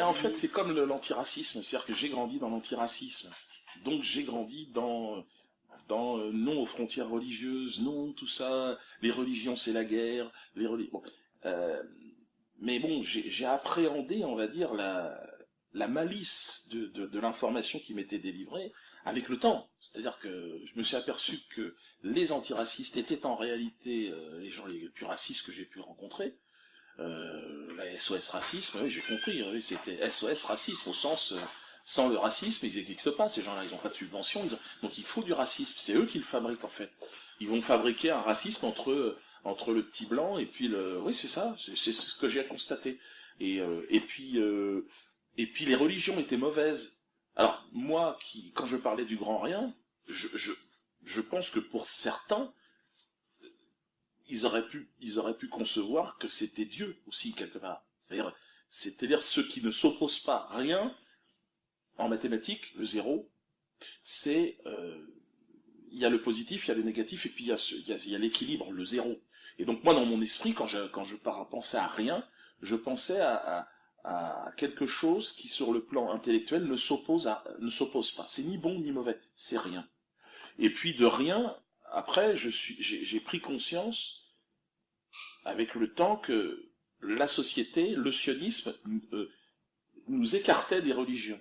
En fait, c'est comme l'antiracisme, c'est-à-dire que j'ai grandi dans l'antiracisme. Donc j'ai grandi dans non aux frontières religieuses, non tout ça, les religions c'est la guerre, bon. Euh, mais bon, j'ai appréhendé, on va dire, la malice de l'information qui m'était délivrée avec le temps. C'est-à-dire que je me suis aperçu que les antiracistes étaient en réalité les gens les plus racistes que j'ai pu rencontrer. La SOS racisme, oui, j'ai compris, oui, c'était SOS racisme au sens sans le racisme, ils n'existent pas, ces gens-là, ils n'ont pas de subvention, donc il faut du racisme, c'est eux qui le fabriquent en fait. Ils vont fabriquer un racisme entre le petit blanc et puis le... Oui, c'est ça, c'est ce que j'ai constaté. Et puis les religions étaient mauvaises. Alors, moi, quand je parlais du grand rien, je pense que pour certains, ils auraient pu concevoir que c'était Dieu aussi, quelque part. C'est-à-dire ceux qui ne s'opposent pas à rien, en mathématiques, le zéro, c'est... il y a le positif, il y a le négatif, et puis il y a l'équilibre, le zéro. Et donc moi, dans mon esprit, quand je pensais à rien, je pensais à quelque chose qui, sur le plan intellectuel, ne s'oppose pas. C'est ni bon ni mauvais, c'est rien. Et puis de rien, après, j'ai pris conscience, avec le temps, que la société, le sionisme, nous écartait des religions,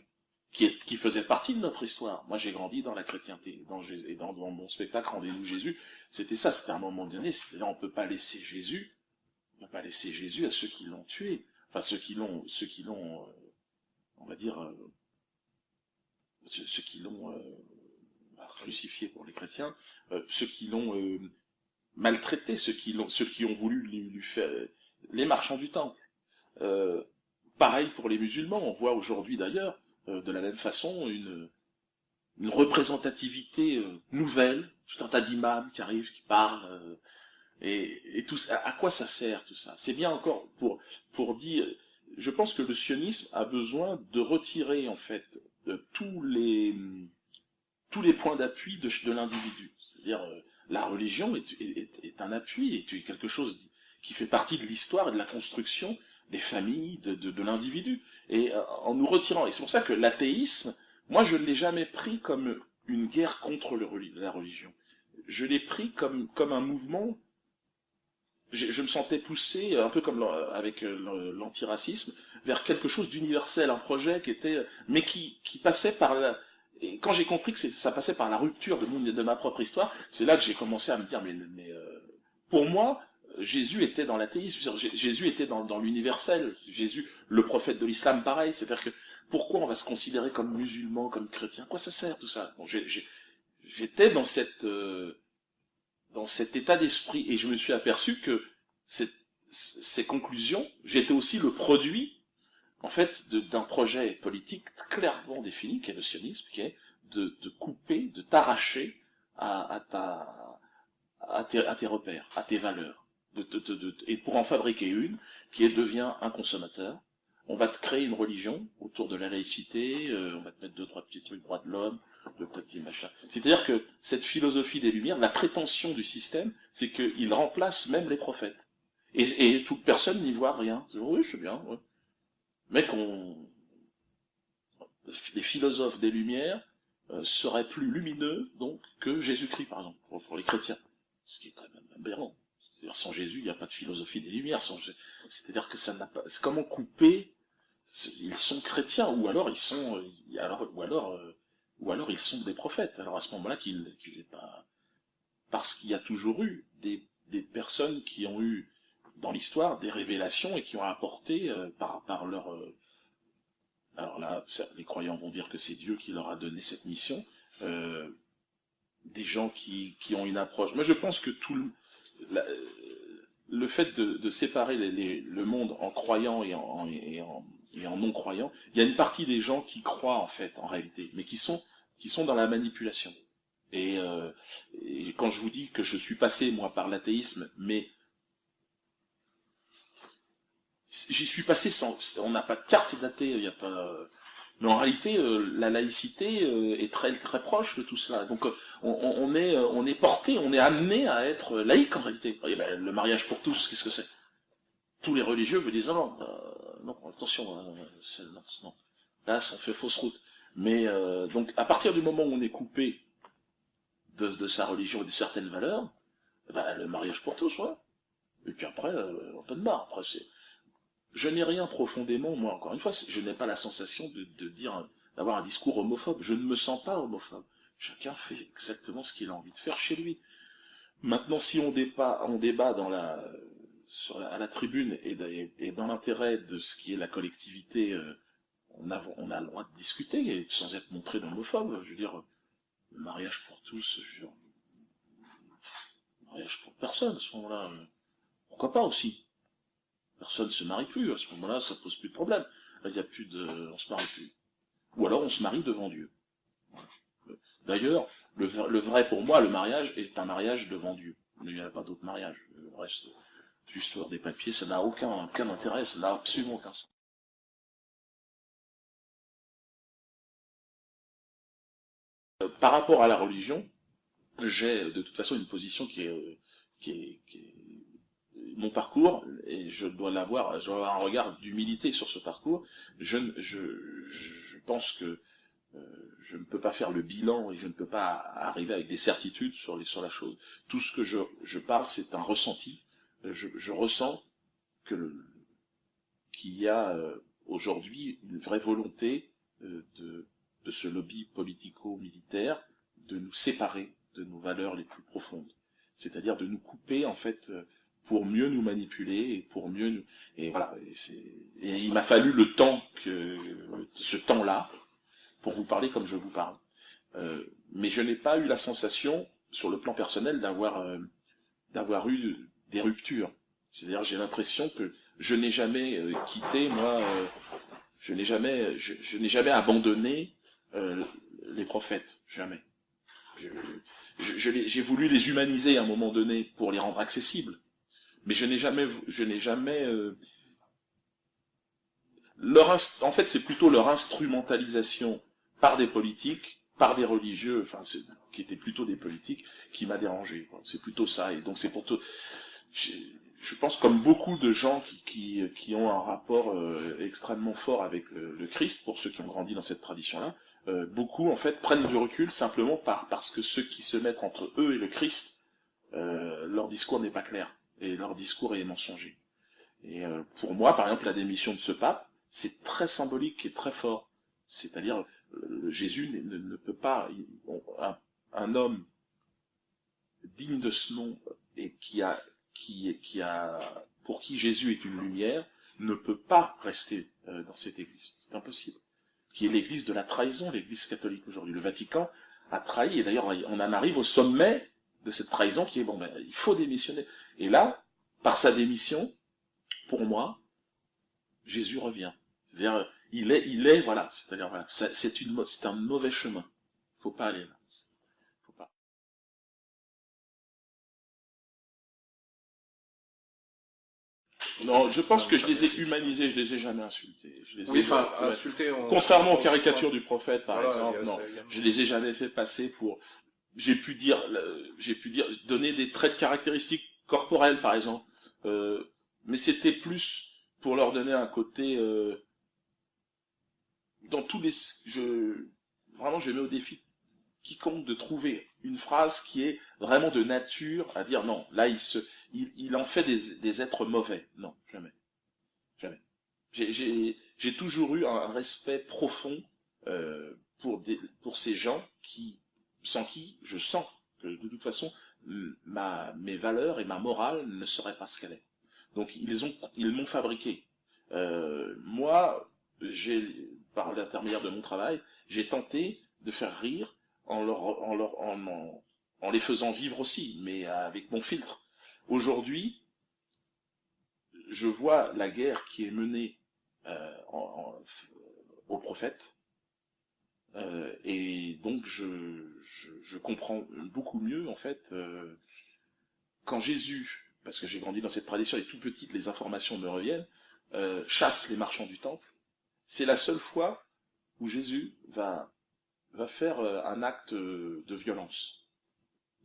qui faisaient partie de notre histoire. Moi, j'ai grandi dans la chrétienté, et dans mon spectacle Rendez-vous Jésus, c'était ça, c'était à un moment donné, c'est-à-dire on peut pas laisser Jésus à ceux qui l'ont tué, enfin ceux qui l'ont, on va dire, ceux qui l'ont crucifié pour les chrétiens, ceux qui l'ont maltraité, ceux qui ont voulu lui faire, les marchands du temple. Pareil pour les musulmans, on voit aujourd'hui d'ailleurs, de la même façon, une représentativité nouvelle, tout un tas d'imams qui arrivent, qui parlent, et tout ça. À quoi ça sert tout ça? C'est bien encore pour dire, je pense que le sionisme a besoin de retirer en fait tous les points d'appui de l'individu. C'est-à-dire la religion est un appui, est quelque chose qui fait partie de l'histoire et de la construction des familles, de l'individu. Et en nous retirant, et c'est pour ça que l'athéisme, moi je ne l'ai jamais pris comme une guerre contre la religion. Je l'ai pris comme un mouvement. Je me sentais poussé, un peu comme avec l'antiracisme, vers quelque chose d'universel, un projet qui était, mais qui passait par et quand j'ai compris que ça passait par la rupture de ma propre histoire, c'est là que j'ai commencé à me dire, pour moi, Jésus était dans l'athéisme, Jésus était dans l'universel, Jésus, le prophète de l'islam, pareil, c'est-à-dire que pourquoi on va se considérer comme musulman, comme chrétien, quoi ça sert tout ça? Bon, j'étais dans cet état d'esprit, et je me suis aperçu que ces conclusions, j'étais aussi le produit, en fait, d'un projet politique clairement défini, qui est le sionisme, qui est de couper, de t'arracher à tes repères, à tes valeurs, et pour en fabriquer une, qui est deviens un consommateur. On va te créer une religion autour de la laïcité, on va te mettre 2-3 petits trucs, droits de l'homme, de petits machins. C'est-à-dire que cette philosophie des Lumières, la prétention du système, c'est qu'il remplace même les prophètes. Et toute personne n'y voit rien. Oui, je sais bien, ouais. Mais les philosophes des Lumières seraient plus lumineux, donc, que Jésus-Christ, par exemple, pour les chrétiens. Ce qui est quand même aberrant. C'est-à-dire, sans Jésus, il n'y a pas de philosophie des Lumières. C'est-à-dire que ça n'a pas... C'est comment couper... Ils sont chrétiens, ou alors ils sont... ou alors ils sont des prophètes. Alors à ce moment-là, qu'ils aient pas... Parce qu'il y a toujours eu des personnes qui ont eu, dans l'histoire, des révélations et qui ont apporté, par leur... alors là, les croyants vont dire que c'est Dieu qui leur a donné cette mission. Des gens qui ont une approche... Moi, je pense que le fait de séparer le monde en croyants et en non-croyants, il y a une partie des gens qui croient, en fait, en réalité, mais qui sont dans la manipulation. Et quand je vous dis que je suis passé, moi, par l'athéisme, mais j'y suis passé on n'a pas de carte d'athée, il n'y a pas... Mais en réalité, la laïcité est très très proche de tout cela. Donc on est porté, on est amené à être laïque en réalité. Et ben, le mariage pour tous, qu'est-ce que c'est? Tous les religieux vous disent non, non, attention, non, non. Là, on fait fausse route. Mais donc, à partir du moment où on est coupé de sa religion et de certaines valeurs, bah, le mariage pour tous, ouais. Et puis après, open bar. Après, je n'ai rien profondément, moi, encore une fois, je n'ai pas la sensation de dire, d'avoir un discours homophobe. Je ne me sens pas homophobe. Chacun fait exactement ce qu'il a envie de faire chez lui. Maintenant, si on débat à la tribune et dans l'intérêt de ce qui est la collectivité, on a le droit de discuter et sans être montré d'homophobe. Je veux dire, le mariage pour tous, je veux dire, mariage pour personne à ce moment-là. Pourquoi pas aussi? Personne ne se marie plus, à ce moment-là, ça pose plus de problème. Là, il y a plus de, on se marie plus. Ou alors on se marie devant Dieu. Voilà. D'ailleurs, le vrai pour moi, le mariage est un mariage devant Dieu. Il n'y a pas d'autre mariage. Le reste, juste avoir des papiers, ça n'a aucun intérêt, ça n'a absolument aucun sens. Par rapport à la religion, j'ai de toute façon une position qui est mon parcours, et je dois avoir un regard d'humilité sur ce parcours. Je pense que je ne peux pas faire le bilan et je ne peux pas arriver avec des certitudes sur la chose. Tout ce que je parle, c'est un ressenti. Je ressens qu'il y a aujourd'hui une vraie volonté de ce lobby politico-militaire de nous séparer de nos valeurs les plus profondes. C'est-à-dire de nous couper, en fait, pour mieux nous manipuler et pour mieux nous... Et voilà, et il m'a fallu ce temps-là pour vous parler comme je vous parle. Mais je n'ai pas eu la sensation, sur le plan personnel, d'avoir eu des ruptures. C'est-à-dire, j'ai l'impression que je n'ai jamais quitté, moi, je n'ai jamais abandonné les prophètes, jamais. J'ai voulu les humaniser à un moment donné pour les rendre accessibles, mais je n'ai jamais en fait, c'est plutôt leur instrumentalisation par des politiques, par des religieux, enfin, qui étaient plutôt des politiques, qui m'a dérangé. C'est plutôt ça. Et donc, c'est pour tout. Je pense, comme beaucoup de gens qui ont un rapport extrêmement fort avec le Christ, pour ceux qui ont grandi dans cette tradition-là, beaucoup, en fait, prennent du recul simplement parce que ceux qui se mettent entre eux et le Christ, leur discours n'est pas clair. Et leur discours est mensonger. Et pour moi, par exemple, la démission de ce pape, c'est très symbolique et très fort. C'est-à-dire, Jésus ne peut pas... un homme digne de ce nom et pour qui Jésus est une lumière, ne peut pas rester dans cette église. C'est impossible. Qui est l'église de la trahison, l'église catholique aujourd'hui. Le Vatican a trahi, et d'ailleurs, on en arrive au sommet de cette trahison qui est, bon, ben, il faut démissionner. Et là, par sa démission, pour moi, Jésus revient. C'est-à-dire, voilà. C'est-à-dire, voilà, c'est un mauvais chemin. Faut pas aller là. Faut pas. Non, je pense que je les ai humanisés, je les ai jamais insultés. Oui, enfin, insultés. Contrairement aux caricatures du prophète, par exemple, non, je les ai jamais fait passer pour. J'ai pu dire, donner des traits de caractéristiques corporelles, par exemple. Mais c'était plus pour leur donner un côté. Dans tous les, vraiment, je mets au défi quiconque de trouver une phrase qui est vraiment de nature à dire non, là il en fait des êtres mauvais. Non, jamais. Jamais. J'ai toujours eu un respect profond pour ces gens sans qui je sens que de toute façon mes valeurs et ma morale ne seraient pas ce qu'elle est. Donc ils m'ont fabriqué. Moi, par l'intermédiaire de mon travail, j'ai tenté de faire rire en les faisant vivre aussi, mais avec mon filtre. Aujourd'hui, je vois la guerre qui est menée aux prophètes, et donc je comprends beaucoup mieux, en fait, quand Jésus, parce que j'ai grandi dans cette tradition et tout petite, les informations me reviennent, chasse les marchands du temple. C'est la seule fois où Jésus va faire un acte de violence.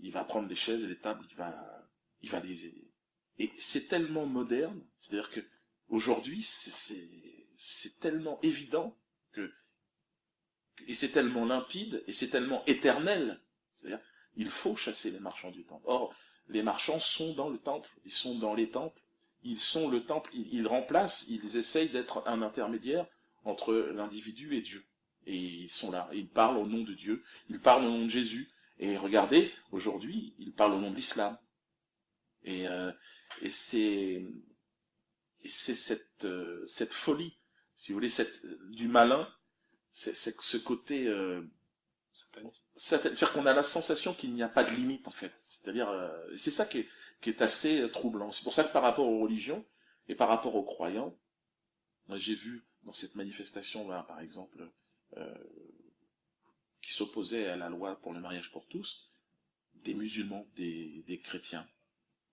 Il va prendre les chaises et les tables, il va les... Et c'est tellement moderne, c'est-à-dire que aujourd'hui, c'est tellement évident que, et c'est tellement limpide, et c'est tellement éternel. C'est-à-dire, il faut chasser les marchands du temple. Or, les marchands sont dans le temple, ils sont dans les temples, ils sont le temple, ils remplacent, ils essayent d'être un intermédiaire entre l'individu et Dieu. Et ils sont là, ils parlent au nom de Dieu, ils parlent au nom de Jésus. Et regardez, aujourd'hui, ils parlent au nom de l'islam. Et, euh, et c'est cette folie, si vous voulez, du malin, c'est ce côté c'est-à-dire qu'on a la sensation qu'il n'y a pas de limite en fait. C'est-à-dire, c'est ça qui est assez troublant. C'est pour ça que par rapport aux religions et par rapport aux croyants, moi, j'ai vu dans cette manifestation, là, par exemple, euh, qui s'opposait à la loi pour le mariage pour tous, des musulmans, des chrétiens,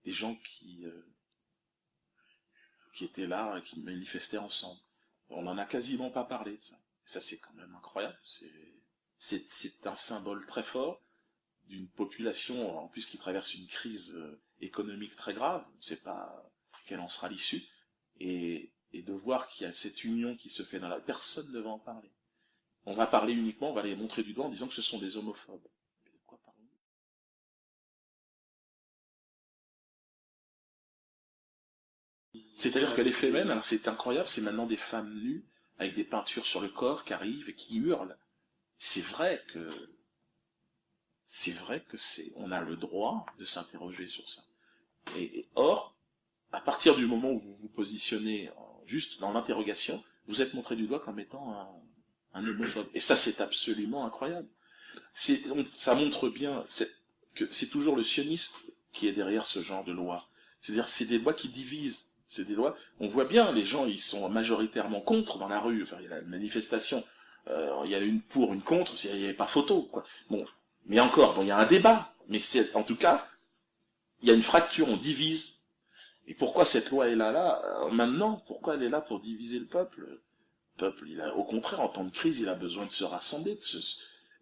des gens qui étaient là, qui manifestaient ensemble. On n'en a quasiment pas parlé de ça. Ça, c'est quand même incroyable. C'est un symbole très fort d'une population, en plus qui traverse une crise économique très grave. On ne sait pas quelle en sera l'issue. Et de voir qu'il y a cette union qui se fait dans la... Personne ne va en parler. On va parler uniquement, on va les montrer du doigt en disant que ce sont des homophobes. Mais de quoi parlons-nous? C'est-à-dire que les faits même, alors c'est incroyable, c'est maintenant des femmes nues, avec des peintures sur le corps, qui arrivent et qui hurlent. C'est vrai que on a le droit de s'interroger sur ça. Or, à partir du moment où vous vous positionnez juste dans l'interrogation, vous êtes montré du doigt comme étant un homophobe. Et ça, c'est absolument incroyable. Ça montre bien que c'est toujours le sioniste qui est derrière ce genre de loi. C'est-à-dire, c'est des lois qui divisent. C'est des lois. On voit bien, les gens, ils sont majoritairement contre dans la rue. Enfin, il y a la manifestation. Il y a une pour, une contre. Il n'y avait pas photo, quoi. Bon, mais encore, bon, il y a un débat. Mais c'est, en tout cas, il y a une fracture. On divise. Et pourquoi cette loi est là maintenant? Pourquoi elle est là pour diviser le peuple? Le peuple, au contraire, en temps de crise, il a besoin de se rassembler.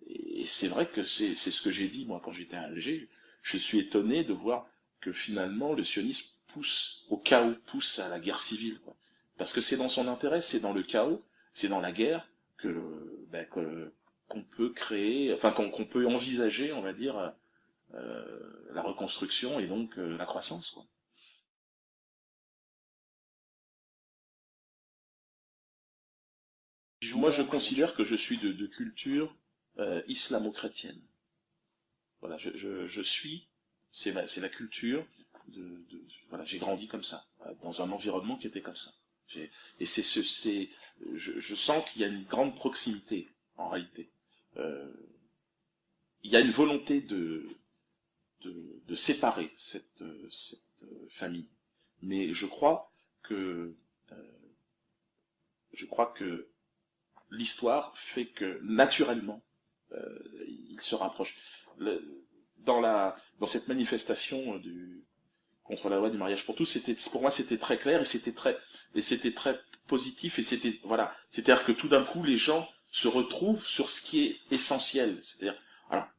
Et c'est vrai que c'est ce que j'ai dit, moi, quand j'étais à Alger. Je suis étonné de voir que finalement, le sionisme pousse au chaos, pousse à la guerre civile, quoi. Parce que c'est dans son intérêt, c'est dans le chaos, c'est dans la guerre qu'on peut créer, enfin qu'on peut envisager, on va dire, la reconstruction et donc la croissance, quoi. Moi, je considère que je suis de culture islamo-chrétienne. Voilà, je suis, c'est la culture voilà, j'ai grandi comme ça, dans un environnement qui était comme ça. Et je sens qu'il y a une grande proximité, en réalité. Euh, il y a une volonté de séparer cette famille. Mais que, je crois que l'histoire fait que, naturellement, il se rapproche. Le, dans cette manifestation contre la loi du mariage pour tous, pour moi c'était très clair et c'était très positif et voilà, c'est-à-dire que tout d'un coup les gens se retrouvent sur ce qui est essentiel, c'est-à-dire voilà,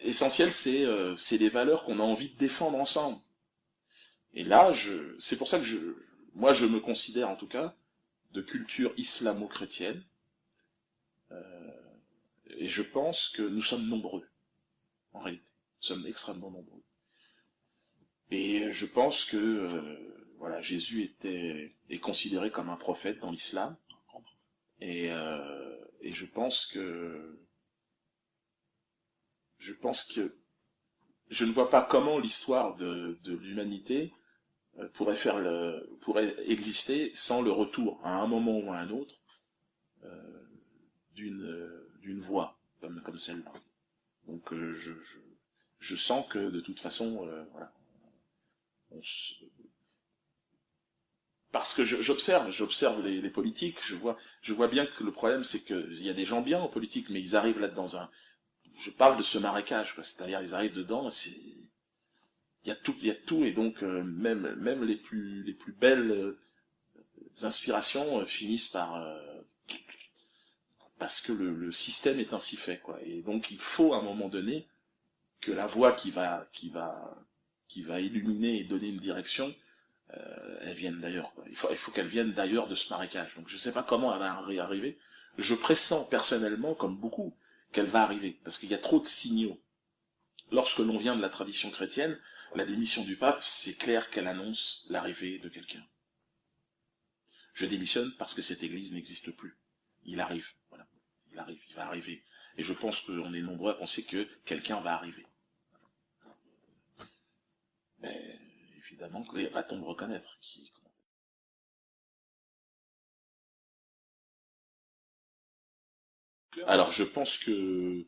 essentiel c'est les valeurs qu'on a envie de défendre ensemble. Et là c'est pour ça que moi je me considère en tout cas de culture islamo-chrétienne et je pense que nous sommes nombreux en réalité, nous sommes extrêmement nombreux. Et je pense que voilà, Jésus est considéré comme un prophète dans l'islam. Et je pense que je ne vois pas comment l'histoire de l'humanité pourrait exister sans le retour à un moment ou à un autre d'une voie comme celle-là. Donc je sens que de toute façon voilà, on se, parce que j'observe les politiques, je vois bien que le problème c'est qu'il y a des gens bien en politique, mais ils arrivent là je parle de ce marécage, quoi. C'est-à-dire ils arrivent dedans, il y a tout, et donc même les plus belles inspirations finissent parce que le système est ainsi fait, quoi. Et donc il faut à un moment donné que la voie qui va illuminer et donner une direction elles viennent d'ailleurs, quoi. Il faut qu'elles viennent d'ailleurs de ce marécage. Donc je sais pas comment elle va arriver. Je pressens personnellement, comme beaucoup, qu'elle va arriver, parce qu'il y a trop de signaux. Lorsque l'on vient de la tradition chrétienne, la démission du pape, c'est clair qu'elle annonce l'arrivée de quelqu'un. Je démissionne parce que cette église n'existe plus. Il arrive, voilà. Il arrive, il va arriver. Et je pense qu'on est nombreux à penser que quelqu'un va arriver. Mais évidemment, va-t-on me reconnaître qui... Alors je pense que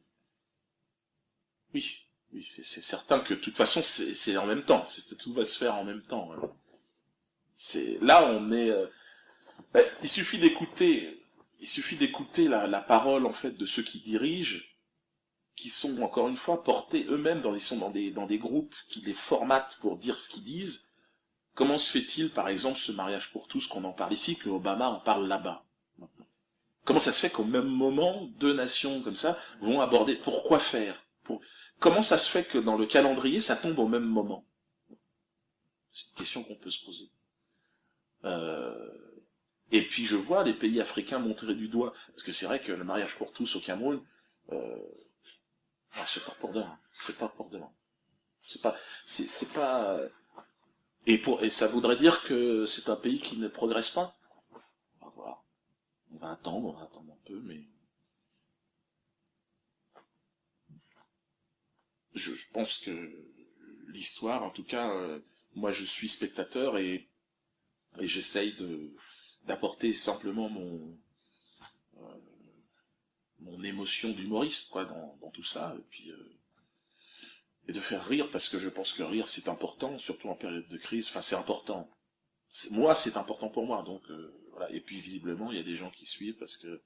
oui, oui, c'est certain que de toute façon c'est en même temps. Tout va se faire en même temps. C'est là on est. Il suffit d'écouter. Il suffit d'écouter la parole en fait de ceux qui dirigent, qui sont encore une fois portés eux-mêmes ils sont dans des groupes qui les formatent pour dire ce qu'ils disent. Comment se fait-il, par exemple, ce mariage pour tous qu'on en parle ici, que Obama en parle là-bas? Comment ça se fait qu'au même moment, deux nations comme ça vont aborder pourquoi faire? Comment ça se fait que dans le calendrier, ça tombe au même moment? C'est une question qu'on peut se poser. Euh, Et puis je vois les pays africains montrer du doigt, parce que c'est vrai que le mariage pour tous au Cameroun, euh, c'est pas pour demain, c'est pas pour demain, c'est pas, et ça voudrait dire que c'est un pays qui ne progresse pas. On va voir, on va attendre un peu, mais je pense que l'histoire, en tout cas, moi je suis spectateur et j'essaye d'apporter simplement mon émotion d'humoriste quoi dans tout ça, et puis et de faire rire, parce que je pense que rire c'est important, surtout en période de crise, enfin c'est important. Moi c'est important pour moi, donc voilà. Et puis visiblement il y a des gens qui suivent parce que